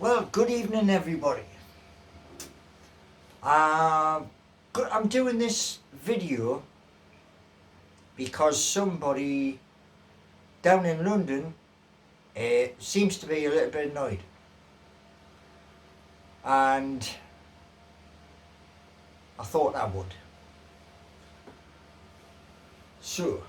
Well, good evening, everybody. I'm doing this video because somebody down in London seems to be a little bit annoyed, and I thought I would. So,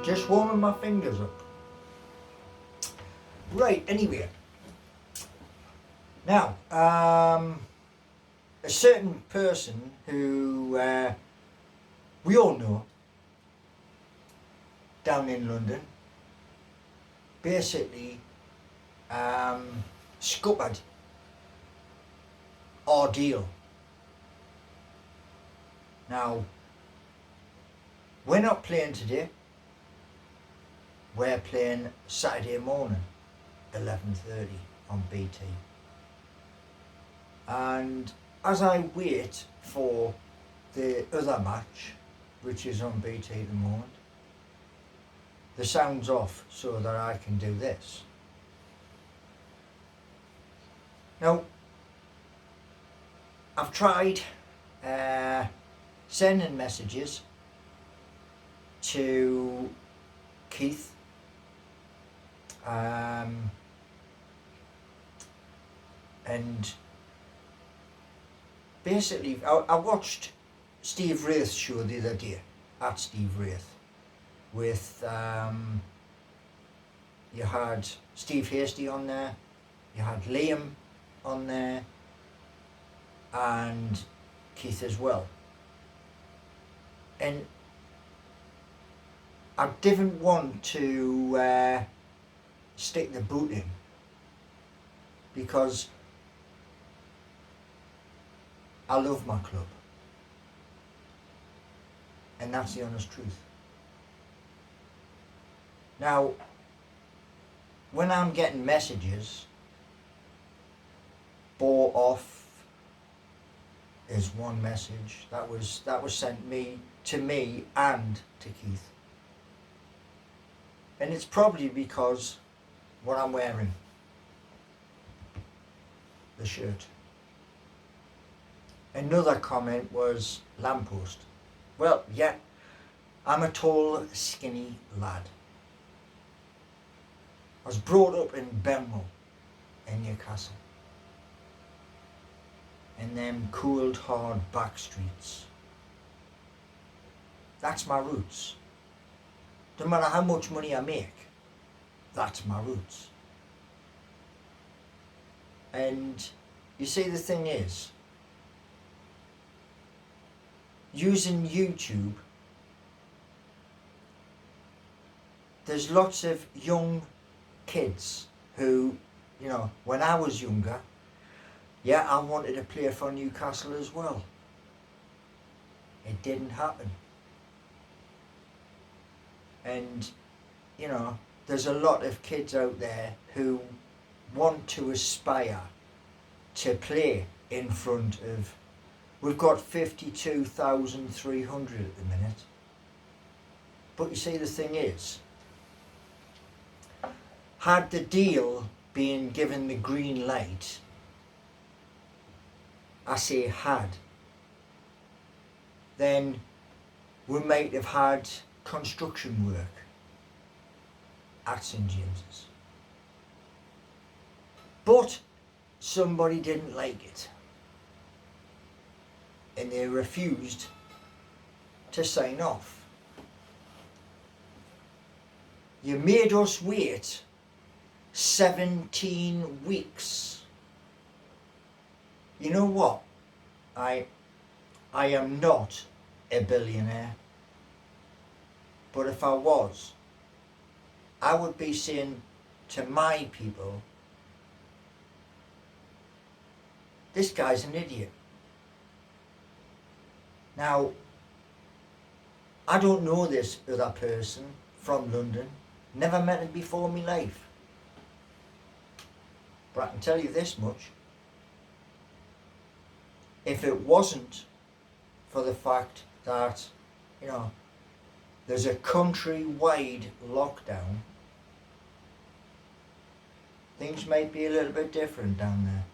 just warming my fingers up. Right, anyway. Now, a certain person who we all know down in London basically scuppered our deal. Now, we're not playing today. We're playing Saturday morning, 11:30 on BT. And as I wait for the other match, which is on BT at the moment, the sound's off so that I can do this. Now, I've tried sending messages to Keith, and basically I watched Steve Wraith's show the other day, at Steve Wraith, with you had Steve Hasty on there, you had Liam on there, and Keith as well. And I didn't want to stick the boot in, because I love my club, and that's the honest truth. Now, when I'm getting messages, bought off is one message that was sent to me and to Keith, and it's probably because what I'm wearing, the shirt. Another comment was lamppost. Well, yeah, I'm a tall, skinny lad. I was brought up in Benwell, in Newcastle, in them cold, hard back streets. That's my roots. No matter how much money I make, that's my roots. And you see, the thing is, using YouTube, there's lots of young kids who, you know, when I was younger, Yeah, I wanted to play for Newcastle as well. It didn't happen. And, you know, there's a lot of kids out there who want to aspire to play in front of, we've got 52,300 at the minute. But you see, the thing is, had the deal been given the green light, I say had, then we might have had construction work at St James's. But somebody didn't like it, and they refused to sign off. You made us wait 17 weeks. You know what? I am not a billionaire, but if I was, I would be saying to my people, this guy's an idiot. Now, I don't know this other person from London, never met him before in my life. But I can tell you this much. If it wasn't for the fact that, you know, there's a country-wide lockdown, things might be a little bit different down there.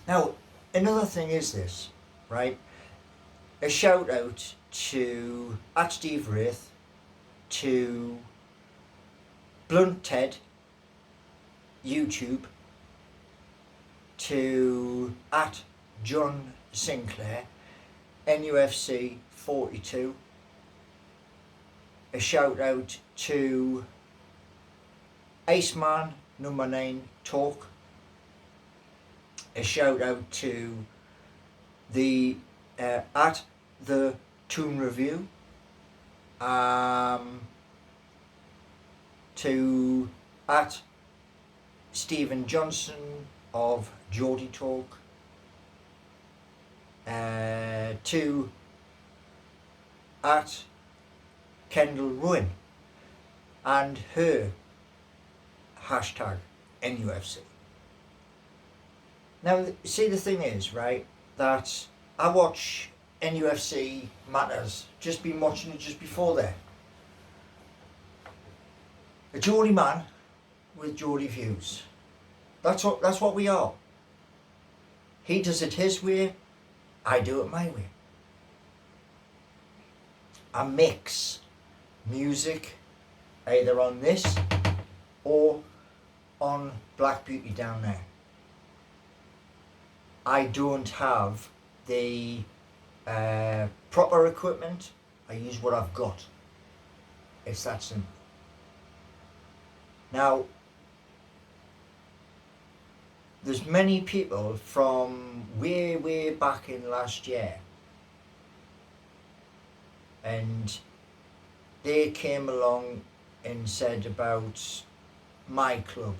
Now, another thing is this, right? A shout out to at Steve Wraith, to Blunt Ted, YouTube, to at John Sinclair, NUFC 42. A shout out to Iceman number 9 Talk. A shout out to the at the Toon Review, to at Stephen Johnson of Geordie Talk, to at Kendall Ruin and her hashtag NUFC. Now, see, the thing is, right, that I watch NUFC Matters, just been watching it just before there. A Geordie man with Geordie views. That's what we are. He does it his way, I do it my way. I mix music either on this or on Black Beauty down there. I don't have the proper equipment. I use what I've got. It's that simple. Now, there's many people from way back in last year, and they came along and said about my club,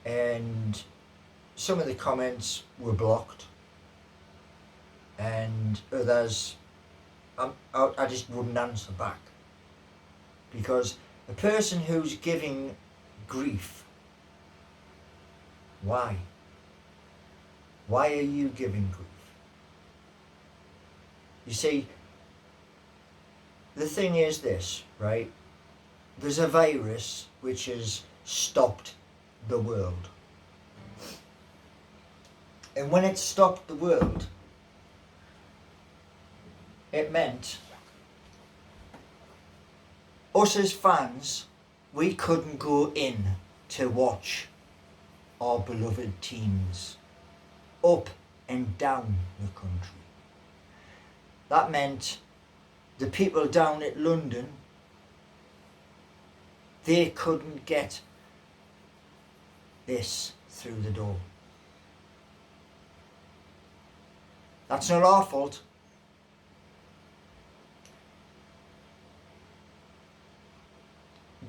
and some of the comments were blocked, and others I just wouldn't answer back, because a person who's giving grief, why are you giving grief? You see, the thing is this, right? There's a virus which has stopped the world. And when it stopped the world, it meant us as fans, we couldn't go in to watch our beloved teams up and down the country. That meant the people down at London, they couldn't get this through the door. That's not our fault.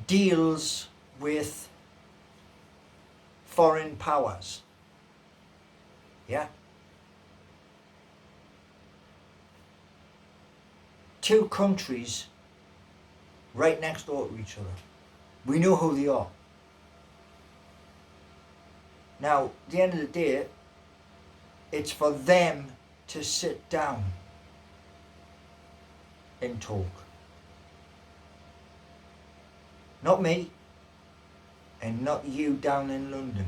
Deals with foreign powers. Yeah. Two countries right next door to each other. We know who they are. Now, at the end of the day, it's for them to sit down and talk. Not me, and not you down in London.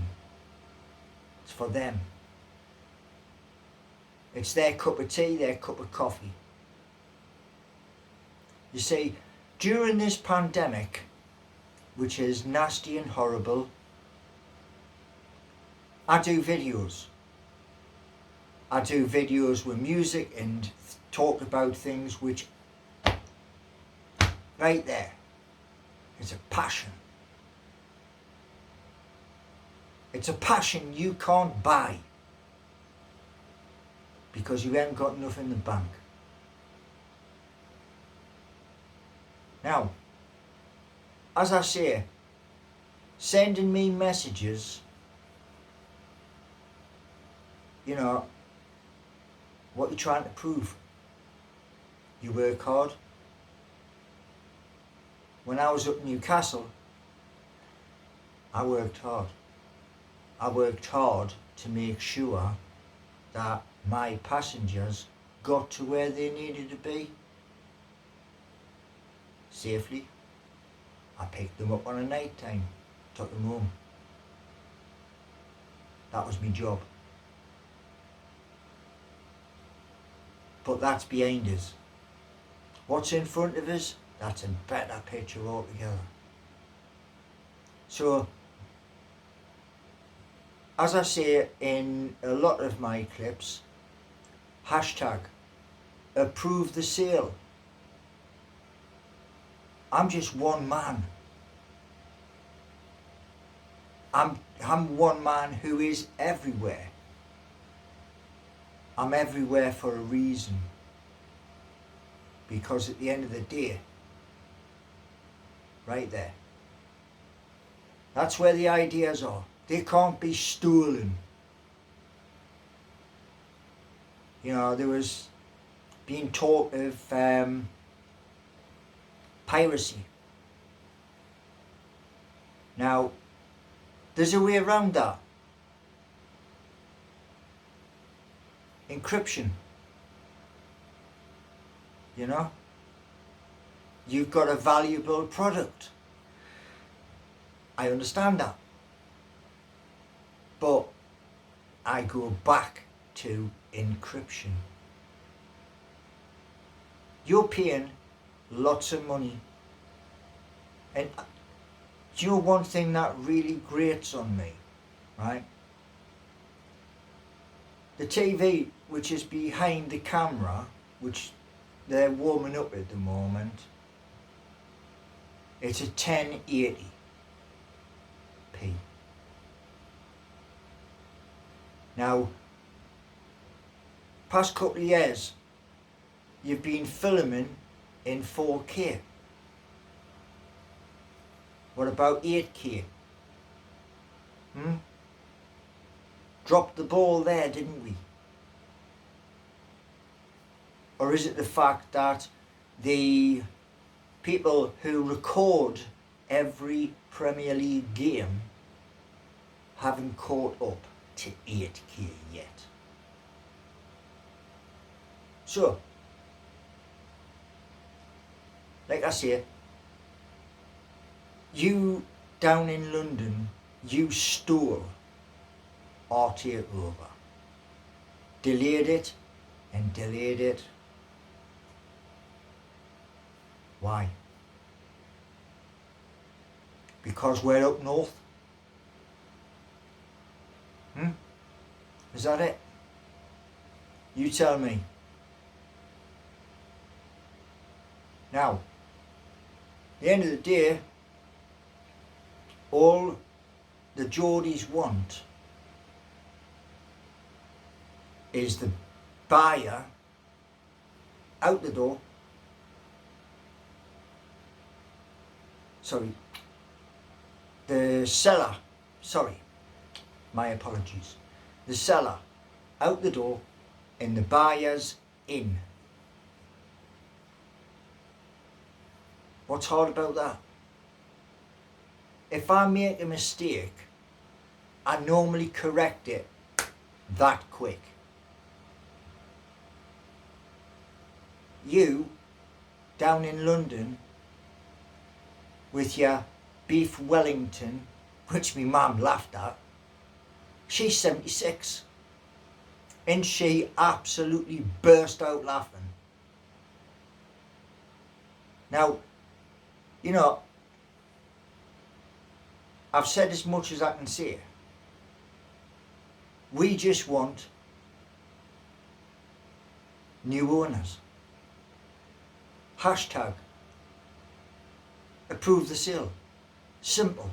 It's for them. It's their cup of tea, their cup of coffee. You see, during this pandemic, which is nasty and horrible, I do videos. I do videos with music and talk about things which, right there, it's a passion. It's a passion you can't buy because you haven't got enough in the bank. Now, as I say, sending me messages, you know, what you're trying to prove. You work hard. When I was up in Newcastle, I worked hard. I worked hard to make sure that my passengers got to where they needed to be safely. I picked them up on a night time, took them home. That was my job. But that's behind us. What's in front of us? That's a better picture altogether. So, as I say in a lot of my clips, hashtag approve the sale. I'm just one man. I'm one man who is everywhere. I'm everywhere for a reason. Because at the end of the day, right there, that's where the ideas are. They can't be stolen. You know, there was being talk of piracy. Now, there's a way around that. Encryption. You know? You've got a valuable product. I understand that. But I go back to encryption. You're paying lots of money. And do you know one thing that really grates on me, right? The TV, which is behind the camera, which they're warming up at the moment. It's a 1080p. Now, past couple of years, you've been filming in 4K. What about 8K? Dropped the ball there, didn't we? Or is it the fact that the people who record every Premier League game haven't caught up to 8K yet? So, like I say, you down in London, you stole our takeover. Delayed it and delayed it. Why? Because we're up north? Is that it? You tell me. Now, at the end of the day, all the Geordies want is the buyer out the door. Sorry. The seller. Sorry. My apologies. The seller out the door and the buyers in. What's hard about that? If I make a mistake, I normally correct it that quick. You, down in London, with your beef Wellington, which me mum laughed at, she's 76. And she absolutely burst out laughing. Now, you know, I've said as much as I can say. We just want new owners. Hashtag approve the sale. Simple.